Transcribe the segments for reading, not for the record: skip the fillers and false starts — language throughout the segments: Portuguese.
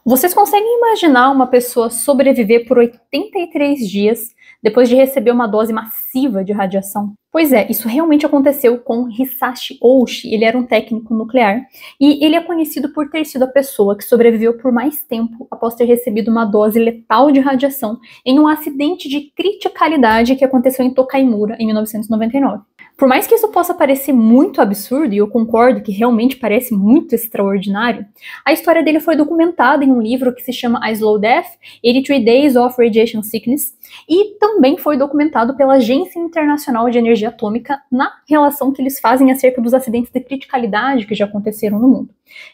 Vocês conseguem imaginar uma pessoa sobreviver por 83 dias depois de receber uma dose massiva de radiação? Pois é, isso realmente aconteceu com Hisashi Oshi. Ele era um técnico nuclear e ele é conhecido por ter sido a pessoa que sobreviveu por mais tempo após ter recebido uma dose letal de radiação em um acidente de criticalidade que aconteceu em Tokaimura em 1999. Por mais que isso possa parecer muito absurdo, e eu concordo que realmente parece muito extraordinário, a história dele foi documentada em um livro que se chama A Slow Death, 83 Days of Radiation Sickness, e também foi documentado pela Agência Internacional de Energia Atômica na relação que eles fazem acerca dos acidentes de criticalidade que já aconteceram no mundo.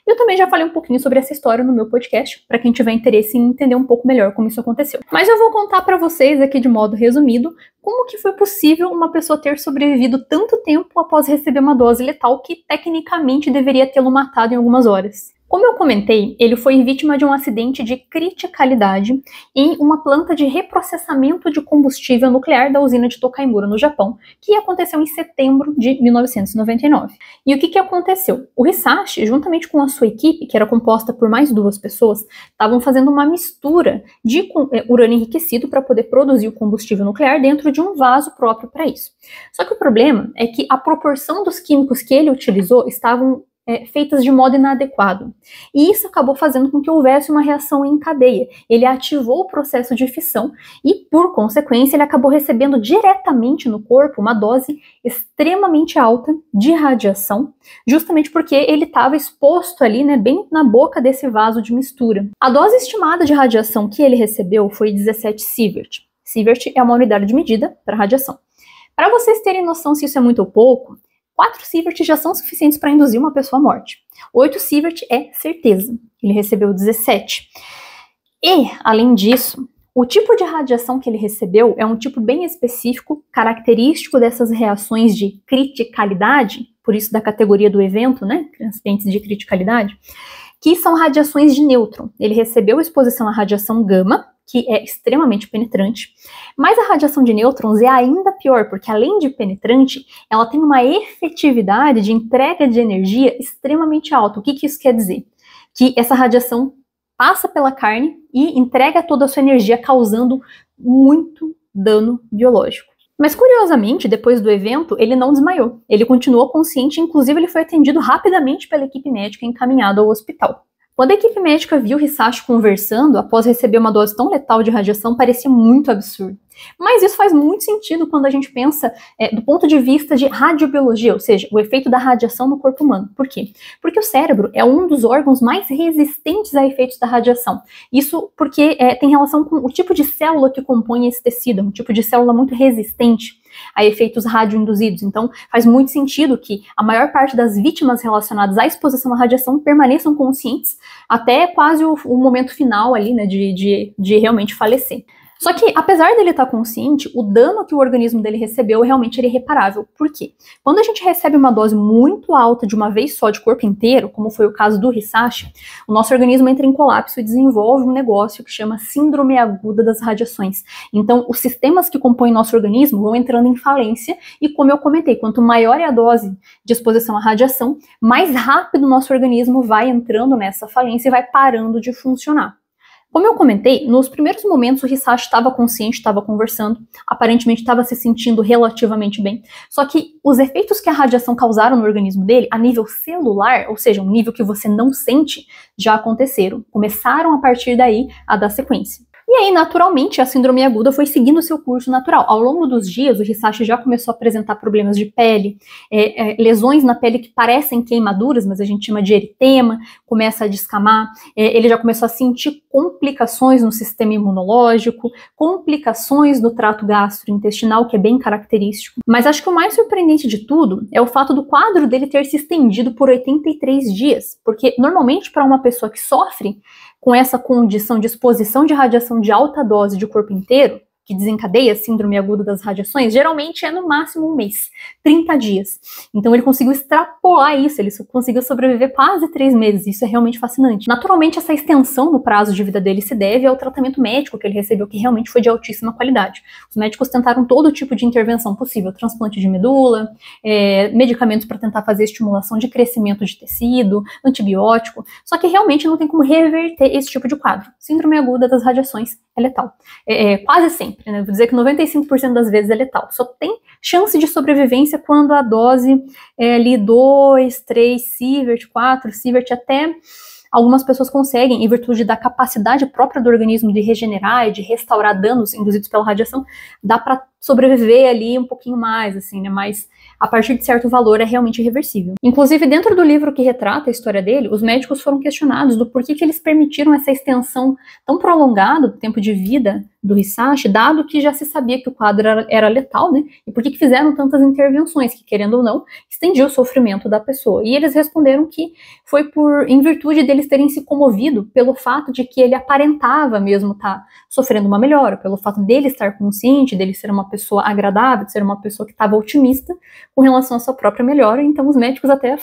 Eu também já falei um pouquinho sobre essa história no meu podcast, para quem tiver interesse em entender um pouco melhor como isso aconteceu. Mas eu vou contar para vocês aqui de modo resumido como que foi possível uma pessoa ter sobrevivido tanto tempo após receber uma dose letal que tecnicamente deveria tê-lo matado em algumas horas. Como eu comentei, ele foi vítima de um acidente de criticalidade em uma planta de reprocessamento de combustível nuclear da usina de Tokaimura, no Japão, que aconteceu em setembro de 1999. E o que aconteceu? O Hisashi, juntamente com a sua equipe, que era composta por mais 2 pessoas, estavam fazendo uma mistura de urânio enriquecido para poder produzir o combustível nuclear dentro de um vaso próprio para isso. Só que o problema é que a proporção dos químicos que ele utilizou estavam feitas de modo inadequado. E isso acabou fazendo com que houvesse uma reação em cadeia. Ele ativou o processo de fissão e, por consequência, ele acabou recebendo diretamente no corpo uma dose extremamente alta de radiação, justamente porque ele estava exposto ali, bem na boca desse vaso de mistura. A dose estimada de radiação que ele recebeu foi 17 sievert. Sievert é uma unidade de medida para radiação. Para vocês terem noção se isso é muito ou pouco, 4 sievert já são suficientes para induzir uma pessoa à morte. 8 sievert é certeza. Ele recebeu 17. E, além disso, o tipo de radiação que ele recebeu é um tipo bem específico, característico dessas reações de criticalidade, por isso da categoria do evento, acidentes de criticalidade, que são radiações de nêutron. Ele recebeu exposição à radiação gama, que é extremamente penetrante, mas a radiação de nêutrons é ainda pior, porque além de penetrante, ela tem uma efetividade de entrega de energia extremamente alta. O que isso quer dizer? Que essa radiação passa pela carne e entrega toda a sua energia, causando muito dano biológico. Mas, curiosamente, depois do evento, ele não desmaiou. Ele continuou consciente, inclusive ele foi atendido rapidamente pela equipe médica e encaminhado ao hospital. Quando a equipe médica viu Hisashi conversando após receber uma dose tão letal de radiação, parecia muito absurdo. Mas isso faz muito sentido quando a gente pensa do ponto de vista de radiobiologia, ou seja, o efeito da radiação no corpo humano. Por quê? Porque o cérebro é um dos órgãos mais resistentes a efeitos da radiação. Isso porque tem relação com o tipo de célula que compõe esse tecido, um tipo de célula muito resistente a efeitos radioinduzidos. Então, faz muito sentido que a maior parte das vítimas relacionadas à exposição à radiação permaneçam conscientes até quase o momento final ali, de realmente falecer. Só que, apesar dele estar consciente, o dano que o organismo dele recebeu realmente é irreparável. Por quê? Quando a gente recebe uma dose muito alta de uma vez só de corpo inteiro, como foi o caso do Hisashi, o nosso organismo entra em colapso e desenvolve um negócio que chama síndrome aguda das radiações. Então, os sistemas que compõem nosso organismo vão entrando em falência e, como eu comentei, quanto maior é a dose de exposição à radiação, mais rápido o nosso organismo vai entrando nessa falência e vai parando de funcionar. Como eu comentei, nos primeiros momentos o Hisashi estava consciente, estava conversando, aparentemente estava se sentindo relativamente bem, só que os efeitos que a radiação causaram no organismo dele, a nível celular, ou seja, um nível que você não sente, já aconteceram. Começaram a partir daí a dar sequência. E aí, naturalmente, a síndrome aguda foi seguindo o seu curso natural. Ao longo dos dias, o Hisashi já começou a apresentar problemas de pele, lesões na pele que parecem queimaduras, mas a gente chama de eritema, começa a descamar, ele já começou a sentir complicações no sistema imunológico, complicações no trato gastrointestinal, que é bem característico. Mas acho que o mais surpreendente de tudo é o fato do quadro dele ter se estendido por 83 dias, porque normalmente para uma pessoa que sofre com essa condição de exposição de radiação de alta dose de corpo inteiro, que desencadeia a síndrome aguda das radiações, geralmente é no máximo um mês, 30 dias. Então ele conseguiu extrapolar isso, ele conseguiu sobreviver quase 3 meses, isso é realmente fascinante. Naturalmente, essa extensão no prazo de vida dele se deve ao tratamento médico que ele recebeu, que realmente foi de altíssima qualidade. Os médicos tentaram todo tipo de intervenção possível, transplante de medula, medicamentos para tentar fazer estimulação de crescimento de tecido, antibiótico, só que realmente não tem como reverter esse tipo de quadro. Síndrome aguda das radiações é letal. Quase sempre, né? Vou dizer que 95% das vezes é letal. Só tem chance de sobrevivência quando a dose é ali 2, 3 sievert, 4 sievert, até algumas pessoas conseguem, em virtude da capacidade própria do organismo de regenerar e de restaurar danos induzidos pela radiação, dá para sobreviver ali um pouquinho mais, assim, né? Mas a partir de certo valor é realmente irreversível. Inclusive, dentro do livro que retrata a história dele, os médicos foram questionados do porquê que eles permitiram essa extensão tão prolongada do tempo de vida do Hisashi, dado que já se sabia que o quadro era letal, né? E por que fizeram tantas intervenções que, querendo ou não, estendia o sofrimento da pessoa. E eles responderam que foi em virtude deles terem se comovido pelo fato de que ele aparentava mesmo estar sofrendo uma melhora, pelo fato dele estar consciente, dele ser uma pessoa agradável, de ser uma pessoa que estava otimista com relação à sua própria melhora. Então os médicos até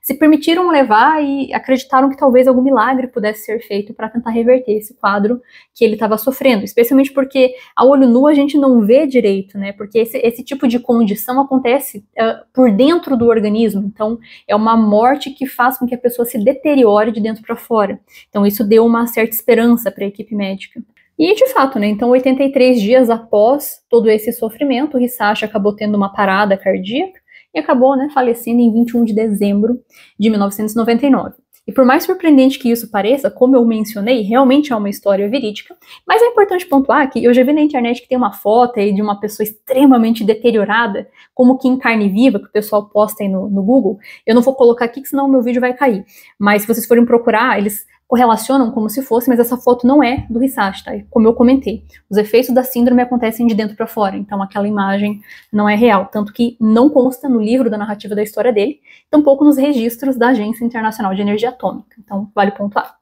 se permitiram levar e acreditaram que talvez algum milagre pudesse ser feito para tentar reverter esse quadro que ele estava sofrendo, especialmente porque a olho nu a gente não vê direito, né? Porque esse tipo de condição acontece por dentro do organismo, então é uma morte que faz com que a pessoa se deteriore de dentro para fora. Então isso deu uma certa esperança para a equipe médica. E de fato, né, então 83 dias após todo esse sofrimento, o Hisashi acabou tendo uma parada cardíaca e acabou, né, falecendo em 21 de dezembro de 1999. E por mais surpreendente que isso pareça, como eu mencionei, realmente é uma história verídica, mas é importante pontuar que eu já vi na internet que tem uma foto aí de uma pessoa extremamente deteriorada, como que em carne viva, que o pessoal posta aí no Google. Eu não vou colocar aqui, senão o meu vídeo vai cair. Mas se vocês forem procurar, eles correlacionam como se fosse, mas essa foto não é do Hisashi, tá? Como eu comentei, os efeitos da síndrome acontecem de dentro para fora, então aquela imagem não é real, tanto que não consta no livro da narrativa da história dele, tampouco nos registros da Agência Internacional de Energia Atômica, então vale pontuar.